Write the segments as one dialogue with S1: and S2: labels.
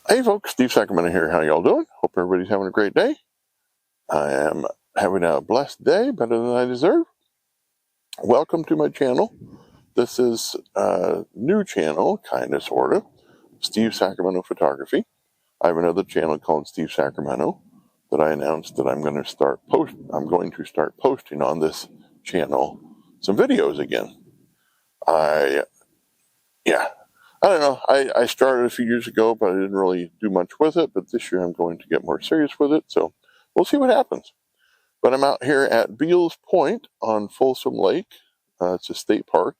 S1: Hey folks, Steve Sacramento here. How y'all doing? Hope everybody's having a great day. I am having a blessed day, better than I deserve. Welcome to my channel. This is a new channel, kind of, sort of, Steve Sacramento Photography. I have another channel called Steve Sacramento that I announced that I'm going to start posting on this channel some videos again. I don't know. I started a few years ago, but I didn't really do much with it. But this year I'm going to get more serious with it. So we'll see what happens. But I'm out here at Beals Point on Folsom Lake. It's a state park.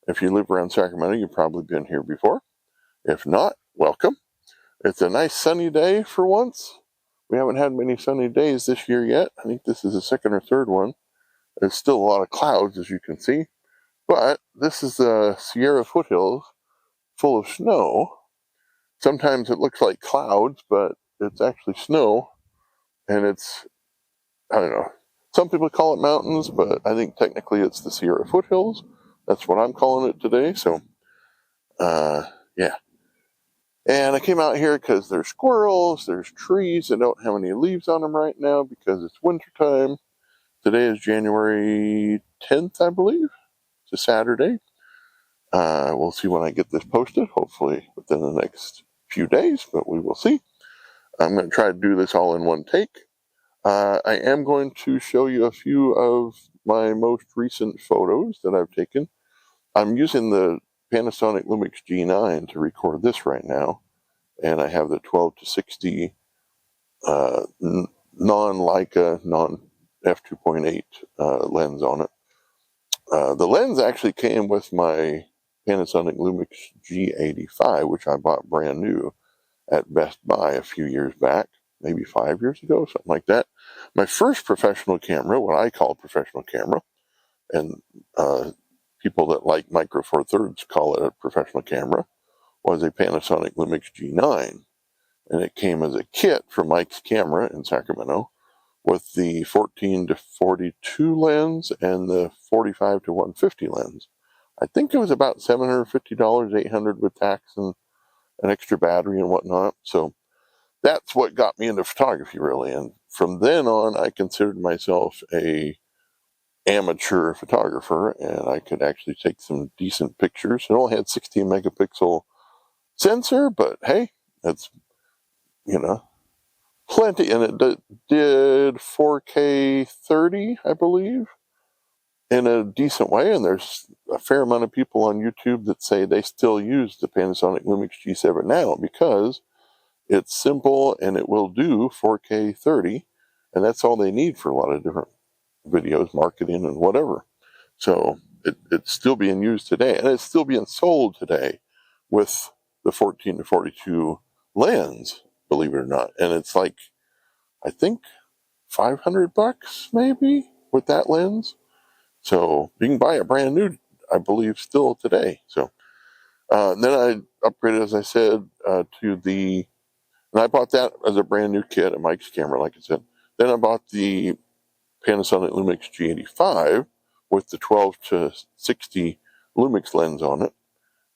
S1: If you live around Sacramento, you've probably been here before. If not, welcome. It's a nice sunny day for once. We haven't had many sunny days this year yet. I think this is the second or third one. There's still a lot of clouds, as you can see. But this is the Sierra foothills, full of snow. Sometimes it looks like clouds, but it's actually snow. And it's, I don't know, some people call it mountains, but I think technically it's the Sierra foothills. That's what I'm calling it today. So, yeah. And I came out here because there's squirrels, there's trees that don't have any leaves on them right now because it's wintertime. Today is January 10th, I believe. It's a Saturday. We'll see when I get this posted, hopefully within the next few days, but we will see. I'm going to try to do this all in one take. I am going to show you a few of my most recent photos that I've taken. I'm using the Panasonic Lumix G9 to record this right now, and I have the 12-60 non-Leica, non-f2.8 lens on it. The lens actually came with my Panasonic Lumix G85, which I bought brand new at Best Buy a few years back, maybe 5 years ago, something like that. My first professional camera, what I call a professional camera, and people that like Micro Four Thirds call it a professional camera, was a Panasonic Lumix G9. And it came as a kit from Mike's Camera in Sacramento with the 14-42 lens and the 45-150 lens. I think it was about $750, $800 with tax and an extra battery and whatnot. So that's what got me into photography, really. And from then on, I considered myself a amateur photographer, and I could actually take some decent pictures. It only had 16 megapixel sensor, but hey, that's, plenty. And it did 4K 30, I believe, in a decent way. And there's a fair amount of people on YouTube that say they still use the Panasonic Lumix G7 now because it's simple and it will do 4K 30. And that's all they need for a lot of different videos, marketing and whatever. So it's still being used today, and it's still being sold today with the 14-42 lens, believe it or not. And it's like, I think $500 maybe with that lens. So you can buy a brand new, I believe, still today. So then I upgraded, as I said, and I bought that as a brand new kit, a Mike's Camera, like I said. Then I bought the Panasonic Lumix G85 with the 12-60 Lumix lens on it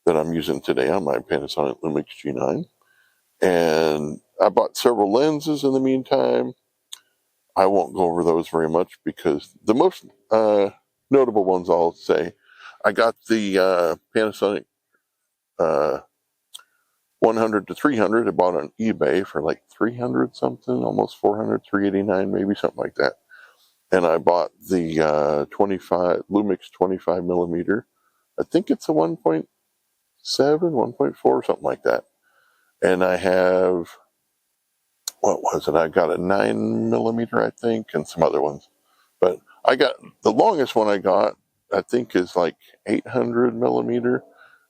S1: that I'm using today on my Panasonic Lumix G9. And I bought several lenses in the meantime. I won't go over those very much because the most notable ones, I'll say, I got the Panasonic 100-300. I bought on eBay for like 300 something, almost 400, 389 maybe, something like that. And I bought the Lumix 25 millimeter. I think it's a 1.7, 1.4, something like that. And I have, what was it? I got a 9 millimeter, I think, and some other ones. But I got, the longest one I got, I think, is like 800 millimeter.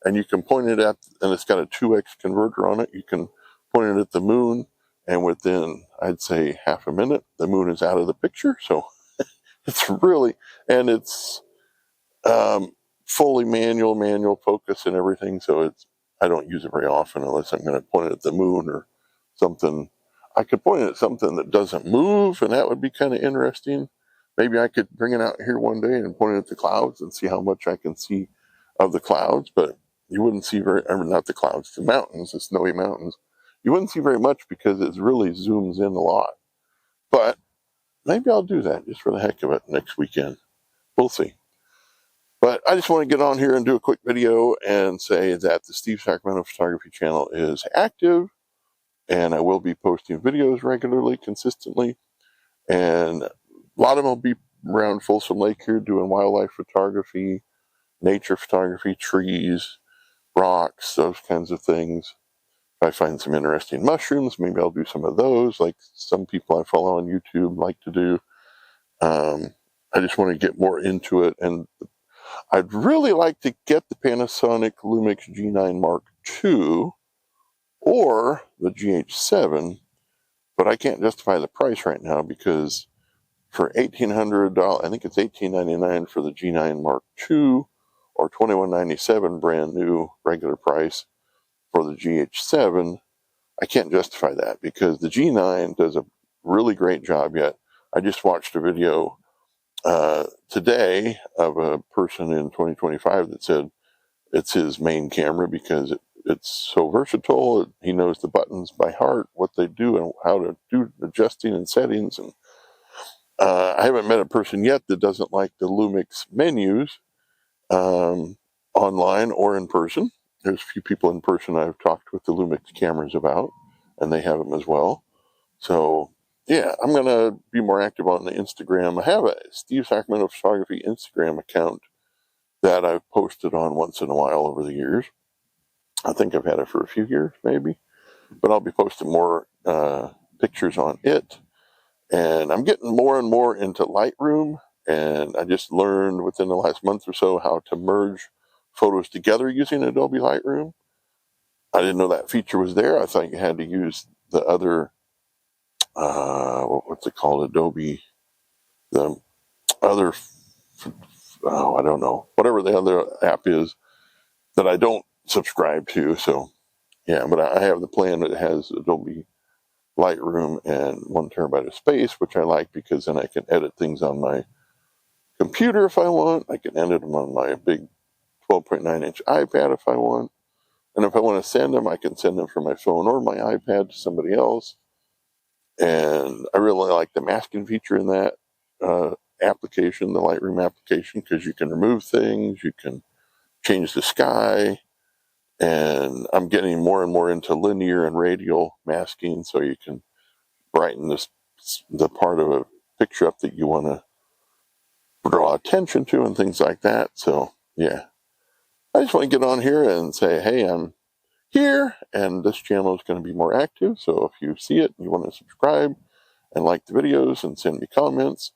S1: And you can point it at, and it's got a 2x converter on it. You can point it at the moon, and within, I'd say, half a minute, the moon is out of the picture. So it's really, and it's fully manual focus and everything. So I don't use it very often unless I'm going to point it at the moon or something. I could point it at something that doesn't move, and that would be kind of interesting. Maybe I could bring it out here one day and point it at the clouds and see how much I can see of the clouds. But you wouldn't see not the clouds, the mountains, the snowy mountains. you wouldn't see very much because it really zooms in a lot. But maybe I'll do that just for the heck of it next weekend. We'll see. But I just want to get on here and do a quick video and say that the Steve Sacramento Photography channel is active, and I will be posting videos regularly, consistently. And a lot of them will be around Folsom Lake here doing wildlife photography, nature photography, trees, rocks, those kinds of things. If I find some interesting mushrooms, maybe I'll do some of those, like some people I follow on YouTube like to do. I just want to get more into it, and I'd really like to get the Panasonic Lumix G9 Mark II or the GH7, but I can't justify the price right now because for $1,800, I think it's $18.99 for the G9 Mark II or $21.97 brand new regular price for the GH7. I can't justify that because the G9 does a really great job yet. I just watched a video today of a person in 2025 that said it's his main camera because it's so versatile. He knows the buttons by heart, what they do, and how to do adjusting and settings. And I haven't met a person yet that doesn't like the Lumix menus online or in person. There's a few people in person I've talked with the Lumix cameras about, and they have them as well. So yeah, I'm going to be more active on the Instagram. I have a Steve Sacramento Photography Instagram account that I've posted on once in a while over the years. I think I've had it for a few years, maybe. But I'll be posting more pictures on it. And I'm getting more and more into Lightroom. And I just learned within the last month or so how to merge photos together using Adobe Lightroom. I didn't know that feature was there. I thought you had to use the other what's it called? Adobe, the other, I don't know, whatever the other app is that I don't subscribe to. So yeah, but I have the plan that has Adobe Lightroom and 1 terabyte of space, which I like because then I can edit things on my computer if I want. I can edit them on my big 12.9-inch iPad if I want. And if I want to send them, I can send them from my phone or my iPad to somebody else. And I really like the masking feature in that application, the Lightroom application, because you can remove things, you can change the sky, and I'm getting more and more into linear and radial masking, so you can brighten the part of a picture up that you want to draw attention to and things like that. So yeah, I just want to get on here and say, hey, I'm here, and this channel is going to be more active. So if you see it and you want to subscribe and like the videos and send me comments.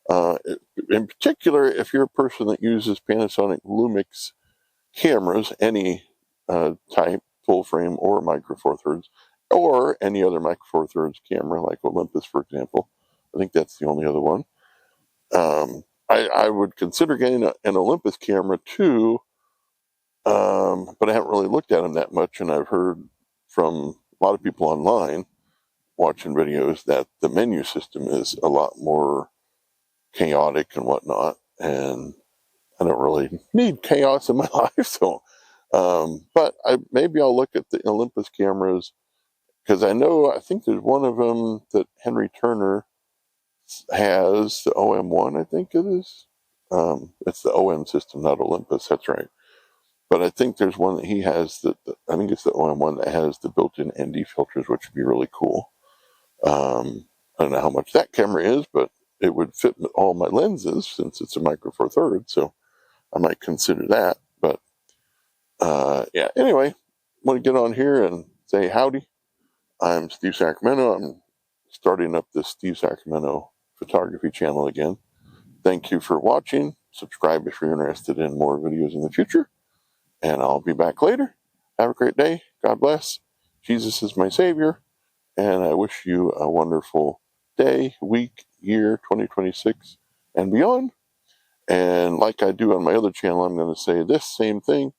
S1: In particular, if you're a person that uses Panasonic Lumix cameras, any type, full frame or micro four thirds, or any other micro four thirds camera like Olympus, for example. I think that's the only other one. I would consider getting an Olympus camera too, but I haven't really looked at them that much, and I've heard from a lot of people online watching videos that the menu system is a lot more chaotic and whatnot, and I don't really need chaos in my life. So, but maybe I'll look at the Olympus cameras because I think there's one of them that Henry Turner has, the OM1, I think it is. It's the OM system, not Olympus. That's right. But I think there's one that he has that I think it's the OM1 that has the built-in ND filters, which would be really cool. I don't know how much that camera is, but it would fit all my lenses since it's a micro four thirds. So I might consider that. But yeah, anyway, want to get on here and say howdy. I'm Steve Sacramento. I'm starting up this Steve Sacramento photography channel again. Thank you for watching. Subscribe if you're interested in more videos in the future. And I'll be back later. Have a great day. God bless. Jesus is my Savior. And I wish you a wonderful day, week, year, 2026, and beyond. And like I do on my other channel, I'm going to say this same thing.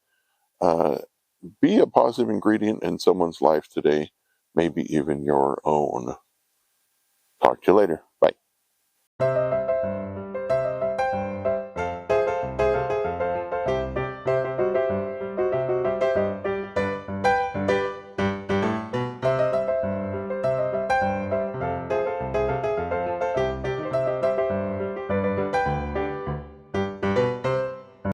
S1: Be a positive ingredient in someone's life today, maybe even your own. Talk to you later. Bye.